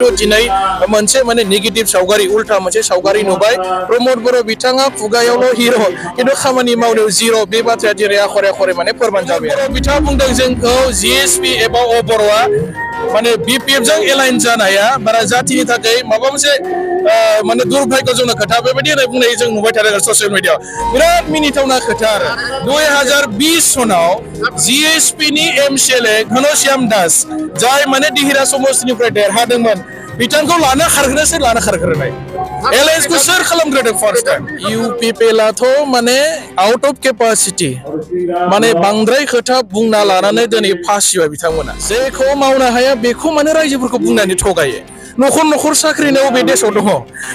दिनै मोनसे माने नेगेटिभ सावगारि उल्था मोनसे सावगारि नुबाय प्रमद बर' बिथाङा खुगायावल' हिर' खिन्थु खामानि मावनायाव जिर' बे बाथ्राया दिनै आखरे आखरे माने फोरमान जाबाय बिथाङा बुंदों जोंखौ जिएसपि एबा अ बर'आ माने बिपिएफ जों एलाइन जानाया बारा जाथिनि थाखाय माबा मोनसे माने दुर्भाग्यजनक खोथा बेबायदि होननाय बुंनाय जों नुबाय थादों ससियेल मिडियाआव बिराद मिनिथावना खोथा आरो 2020 सनाव जिएसपि नि एमसिएलए घनश्याम दास जाय माने दिहिरा समष्टिनिफ्राय देरहादोंमोन बिथांखौ लानो खारग्रोसो लानो खारग्रोनाय एलायन्सखौ सोर खालामग्रोदों फार्स्ट टाइम इउपिपिएलआथ' माने आउट अफ केपासिटि माने बांद्राय खोथा बुंना लानानै दिनै फासिबाय बिथांमोना जेखौ मावनो हाया बेखौ माने रायजोफोरखौ बुंनानै थगायो न'खर न'खर साख्रिनायाव बे देशआव दङ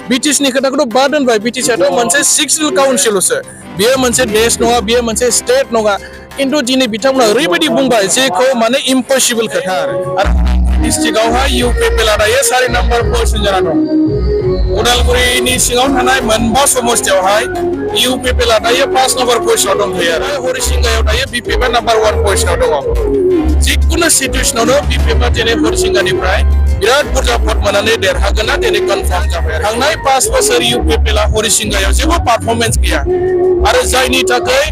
बिटिसिनि खोथाखौथ' बाद दोनबाय बिटिसिआथ' मोनसे सिक्सुअल काउन्सिलसो बेयो मोनसे देश नङा बेयो मोनसे स्टेट नङा खिन्थु दिनै बिथांमोना ओरैबायदि बुंबाय जेखौ माने इम्पसिबल खोथा आरो डिस्ट्रिक्टआवहाय इउपिपिएलआ दायो 4 नाम्बार पजिसन जाना दं उदालगुरिनि सिङाव थानाय मोनबा समष्टियावहाय इउपिपिएलआ दायो 5 नाम्बार पजिसनाव दंथ'यो आरो हरिसिंगायाव दायो बिपिएफआ नाम्बार 1 पजिसनाव दङ जिखुनु सिटुएसनावनो बिपिएफआ दिनै हरिसिंगानिफ्राय बिराद बुरजा भट मोननानै देरहागोन ना दिनै कनफार्म जाबाय थांनाय 5 बोसोर इउपिपिएलआ हरिसिंगायाव जेबो पारफरमेन्स गैया आरो जायनि थाखाय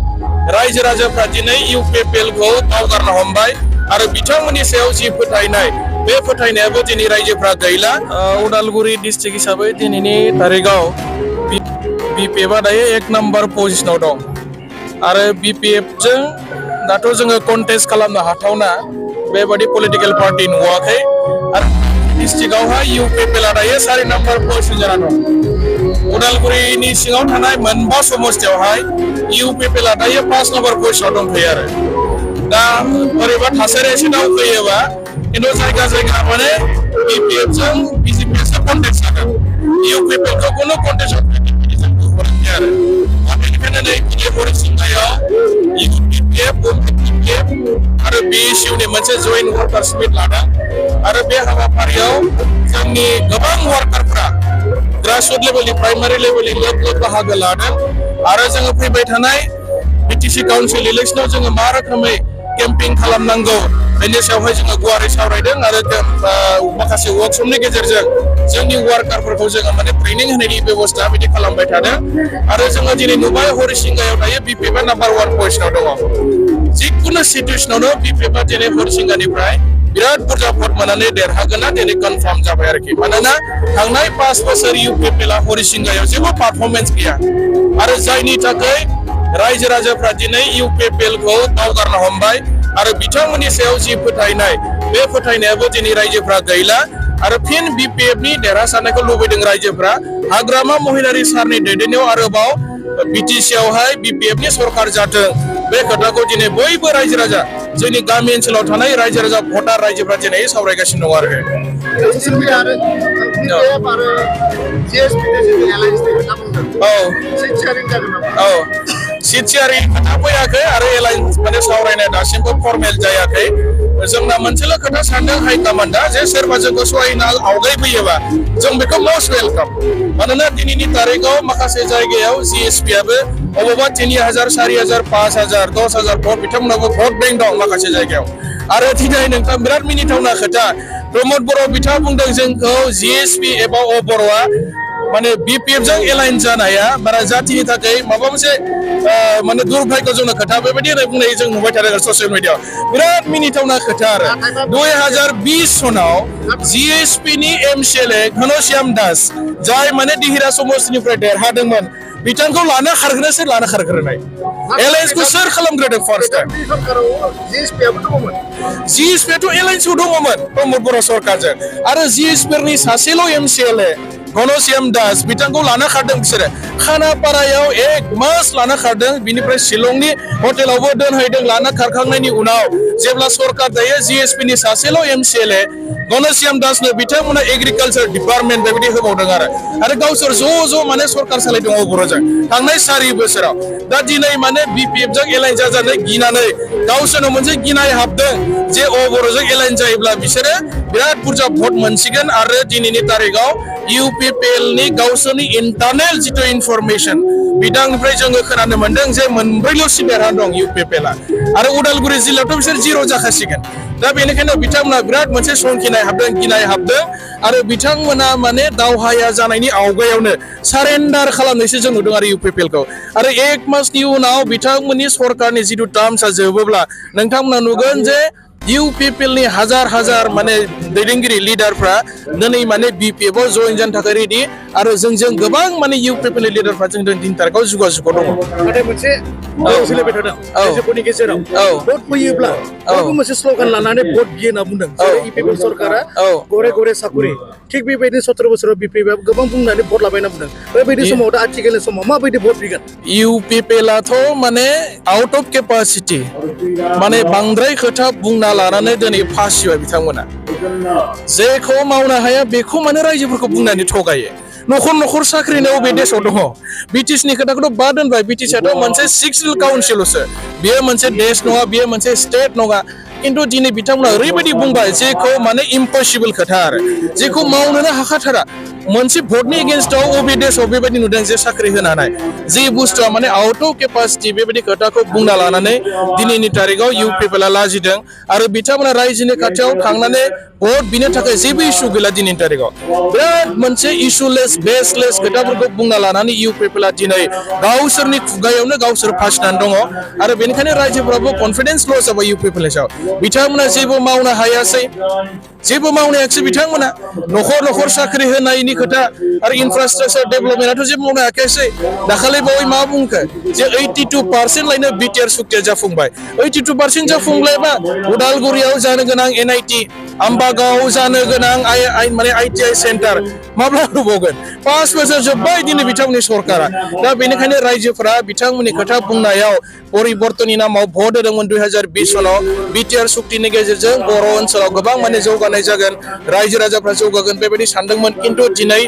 रायजो राजाफ्रा दिनै इउपिपिएलखौ दावगारनो हमबाय आरो बिथांमोननि सायाव जि फोथायनाय बे फोथायनायाबो दिनै रायजोफ्रा गैला उदालगुरि डिस्ट्रिक्ट हिसाबै दिनैनि तारिखाव बिपिएफआ दायो 1 नाम्बार पजिसनाव दं आरो बिपिएफजों दाथ' जोङो कन्टेस्ट खालामनो हाथावना बेबादि पलिटिकेल पार्टि नुवाखै आरो डिस्ट्रिक्टआवहाय इउपिपिएलआ दायो 4 नाम्बार पजिसन जाना दं उदालगुरिनि सिङाव थानाय मोनबा समष्टियावहाय इउपिपिएलआ दायो 5 नाम्बार पजिसनाव दंथ'यो आरो दा बोरैबा थासारिया एसे दावखोयोबा खिन्थु जायगा जायगा माने बिपिएफजों बिजेपिआसो कन्टेस्ट जादों इउपिपिएलखौ कुनु कन्टेस्टआव हराखै आरो बेनिखायनो नै हरिसिंगायाव इउपिपिएफ आरो बिएसइउनि मोनसे जयेन्ट वार्कार्स मिट लादों आरो बे हाबाफारियाव जोंनि गोबां वार्कारफ्रा ग्रासरुट लेभेलनि प्राइमारि लेभेलनि लोब बाहागो लादों आरो जोङो फैबाय थानाय बिटिसि काउन्सिल इलेक्सनाव जोङो मा रोखोमै केम्पिं खालामनांगौ बेनि सायावहाय जोङो गुवारै सावरायदों आरो माखासे वर्कशपनि गेजेरजों जोंनि वार्कारफोरखौ जोङो माने ट्रेनिं होनायनि बेबस्था बिदि खालामबाय थादों आरो जोङो दिनै नुबाय हरिसिंगायाव दायो बिपिएफआ नाम्बार 1 पजिसनाव दङ जिखुनु सिटुएसनावनो बिपिएफआ दिनै हरिसिंगानिफ्राय बिराद बुरजा भट मोननानै देरहागोन ना दिनै कनफार्म जाबाय आरोखि मानोना थांनाय 5 बोसोर इउपिपिएलआ हरिसिंगायाव जेबो पारफरमेन्स गैया आरो जायनि थाखाय रायजो राजाफ्रा दिनै इउपिपिएलखौ दावगारनो हमबाय आरो बिथांमोननि सायाव जि फोथायनाय बे फोथायनायाबो दिनै रायजोफ्रा गैला आरो फिन बिपिएफनि देरहासारनायखौ लुबैदों रायजोफ्रा हाग्रामा महिलारि सारनि दैदेननायाव आरोबाव बिटिसिआवहाय बिपिएफनि सरकार जाथों बे खोथाखौ दिनै बयबो रायजो राजा जोंनि गामि ओनसोलाव थानाय रायजो राजा भटार रायजोफ्रा दिनै सावरायगासिनो दं आरो सिट शेयारिं खोथा फैयाखै आरो एलायन्स माने सावरायनाय दासिमबो फर्मेल जायाखै जोंना मोनसेल' खोथा सानदों हाइकमान्डआ जे सोरबा जोंखौ सहायना आवगायबोयोबा जों बेखौ मस्ट वेलकाम मानोना दिनैनि तारिखाव माखासे जायगायाव जिएसपिआबो अबावबा 3000 4000 5000 10000 भट बिथांमोनाबो भट बेंक दं माखासे जायगायाव आरो दिनै नोंथां बिराद मिनिथावना खोथा प्रमद बर' बिथाङा बुंदों जोंखौ जिएसपि एबा अ बर'आ माने बिपिएफजों एलाइन जानाया बारा जाथिनि थाखाय माबा मोनसे माने दुर्भाग्यजनक खोथा बेबायदि होननाय बुंनाय जों नुबाय थादों ससियेल मिडियाआव बिराद मिनिथावना खोथा आरो 2020 सनाव जिएसपि नि एमसिएलए घनश्याम दास जाय माने दिहिरा समष्टिनिफ्राय देरहादोंमोन बिथांखौ लानो खारग्रोसो लानो खारग्रोनाय एलायन्सखौ सोर खालामग्रोदों फार्स्ट टाइम जिएसपिआथ' एलायन्सआव दङमोन प्रमद बर' सरकारजों आरो जिएसपिनि सासेल' एमसिएलए घनश्याम दास बिथांखौ लाना खारदों बिसोरो खानापारायाव 1 मास लाना खारदों बिनिफ्राय शिलंनि हटेलावबो दोनहैदों लाना खारखांनायनि उनाव जेब्ला सरकार दायो जिएसपिनि सासेल' एमसिएलए घनश्याम दासनो बिथांमोना एग्रिकालचार डिपार्टमेन्ट बेबायदि होबावदों आरो गावसोर ज' माने सरकार सालायदों बर'जों थांनाय 4 बोसोराव दा दिनै माने बिपिएफजों एलाइन जाजानो गिनानै गावसोरनो मोनसे गिनाय हाबदों जे बर'जों एलाइन जायोब्ला बिसोरो बिराद बुरजा भट मोनसिगोन आरो दिनैनि तारिखाव UPPL नि गावसोरनि इंटरनल जितु इनफरमेशन बिदांनिफ्राय जोङो खोनानो मोनदों जे मोनब्रैल' सिबियारा दं UPPL आरो उदालगुरि जिल्लायावथ' बिसोर जिर' जाखासिगोन दा बेनिखायनो बिथांमोना बिराद मोनसे संखिनाय हाबदों गिनाय हाबदों आरो बिथांमोना माने दावहाया जानायनि आवगायावनो सारेन्डार खालामनायसो जों नुदों आरो UPPL खौ आरो 1 मासनि उनाव बिथांमोननि सरकारनि जितु टार्मसा जोबोब्ला नोंथांमोना नुगोन जे UPPL नि हाजार माने दैदेनगिरि लिडारफ्रा दिनै माने BPF आव जइन जानो थाखाय रेडि आरो जोंजों गोबां माने UPPL नि लिडारफ्रा जों दिन तारिखाव जुगाजुगाव दङ नाथाय मोनसे सोलिबाय थादों रायजोफोरनि गेजेराव भट फैयोब्ला बयबो मोनसे स्ल'गान लानानै भट बियो होनना बुंदों जेरै UPPL सरकारा गरे गरे साकुरि थिग बेबायदिनो 17 बोसोराव BPF आ गोबां बुंनानै भट लाबाय होनना बुंदों बेबायदि समाव दा आथिखालनि समाव माबायदि भट बिगोन UPPL आथ' माने आउट अफ केपासिटि माने बांद्राय खोथा बुंना लानानै दिनै फासिबाय बिथांमोना जेखौ मावनो हाया बेखौ माने रायजोफोरखौ बुंनानै थगायो न'खर साख्रिनि अबे देशआव दङ BTC नि खोथाखौथ' बाद दोनबाय BTC आथ' मोनसे सिक्सनेल काउन्सिलसो बेयो मोनसे देश नङा बेयो मोनसे स्टेट नङा किन्तु दिनै बिथांमोना ओरैबायदि बुंबाय जेखौ माने इम्पसिबल खोथा आरो जेखौ मावनोनो हाखाथारा मोनसे भटनि एगेन्स्टआव अबे देशआव बेबायदि नुदों जे साख्रि होनानै जे बुस्थुआ माने आउट अफ केपासिटि बेबायदि खोथाखौ बुंना लानानै दिनैनि तारिखाव UPPL आ लाजिदों आरो बिथांमोना रायजोनि खाथियाव थांनानै भट बिनो थाखाय जेबो इसु गैला दिनैनि तारिखाव बिराद मोनसे इशुलेस बेसलेस खोथाफोरखौ बुंना लानानै UPPL आ दिनै गावसोरनि खुगायावनो गावसोर फासिनानै दङ आरो बेनिखायनो रायजोफोराबो कनफिडेन्स लस जाबाय UPPL नि सायाव बिथांमोना जेबो मावनो हायासै जेबो मावनो हायाखिसै बिथांमोना न'खर साख्रि होनायनि खोथा आरो इनफ्रास्ट्राक्चार डेभेलपमेन्टआथ' जेबो मावनो हायाखिसै दाखालि बावै मा बुंखो जे 82% लायनो BTR सुक्तिया जाफुंबाय 82% जाफुंलायबा उदालगुरियाव जानो गोनां NIT आम्बागाव जानो गोनां माने ITI सेन्टार माब्ला होबावगोन 5 बोसोर जोब्बाय दिनै बिथांमोननि सरकारा दा बेनिखायनो रायजोफोरा बिथांमोननि खोथा बुंनायाव परिबर्तननि नामाव भट होदोंमोन 2020 सनाव BTR सुक्तिनि गेजेरजों बर' ओनसोलाव गोबां माने जौगानाय जागोन रायजो राजाफ्रा जौगागोन बेबायदि सानदोंमोन किन्तु दिनै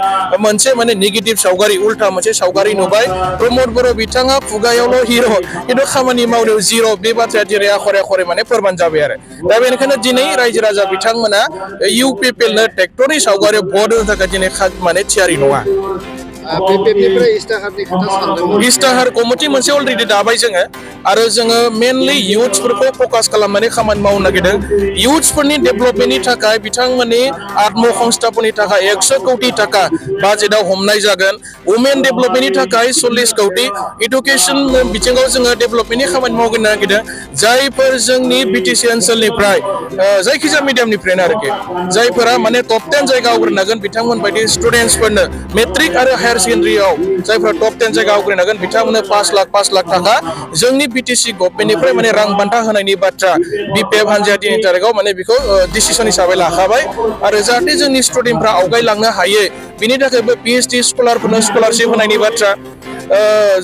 मोनसे माने नेगेटिभ सावगारि उल्था मोनसे सावगारि नुबाय प्रमद बर' बिथाङा खुगायावल' हिर' किन्तु खामानि मावनायाव जिर' बे बाथ्राया दिनै आखरे माने फोरमान जाबाय आरो दा बेनिखायनो दिनै रायजो राजा बिथांमोना UPPL नो ट्रेक्टरनि सावगारियाव भट होनो थाखाय दिनै माने थियारि नङा इस्ताहार कमिटि मोनसे अलरेडि दाबाय जोङो आरो जोङो मेनलि इयुथ्सफोरखौ फकास खालामनानै खामानि मावनो नागिरदों इयुथ्सफोरनि डेभेलपमेन्टनि थाखाय बिथांमोननि आत्मसंस्थापननि थाखाय 100 कोटि थाखा बाजेटआव हमनाय जागोन वुमेन डेभेलपमेन्टनि थाखाय 40 कोटि एडुकेसन बिथिङाव जोङो डेभेलपमेन्टनि खामानि मावनो नागिरदों जायफोर जोंनि BTC ओनसोलनिफ्राय जायखिजाया मिडियामनिफ्रायनो आरोखि जायफोरा माने टप 10 जायगा आवग्रिनांगोन बिथांमोन बायदि स्टुडेन्टसफोरनो मेट्रिक आरो हायार सेकेन्डारियाव जायफोरा टप 10 जायगा आवग्रिनांगोन बिथांमोननो 5 लाख थाखा जोंनि BTC गभर्नमेन्टनिफ्राय माने रां बान्था होनायनि बाथ्रा BPF हान्जाया दिनैनि तारिखाव माने बेखौ डिसिसन हिसाबै लाखाबाय आरो जाहाथे जोंनि स्टुडेन्टफ्रा आवगायलांनो हायो बिनि थाखायबो PhD स्कलारफोरनो स्कलारशिप होनायनि बाथ्रा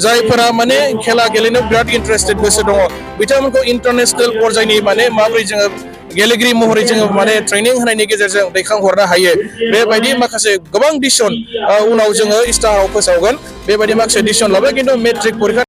जायफोरा माने खेला गेलेनो बिराद इन्टारेस्टेड गोसो दङ बिथांमोनखौ इन्टारनेशनेल पर्यायनि माने माबोरै जोङो गेलेगिरि महरै जोङो माने ट्रेनिं होनायनि गेजेरजों दैखांहरनो हायो बेबायदि माखासे गोबां डिसिसन उनाव जोङो इस्ताहाराव फोसावगोन बेबायदि माखासे डिसिसन लाबाय किन्तु मेट्रिक परीक्षा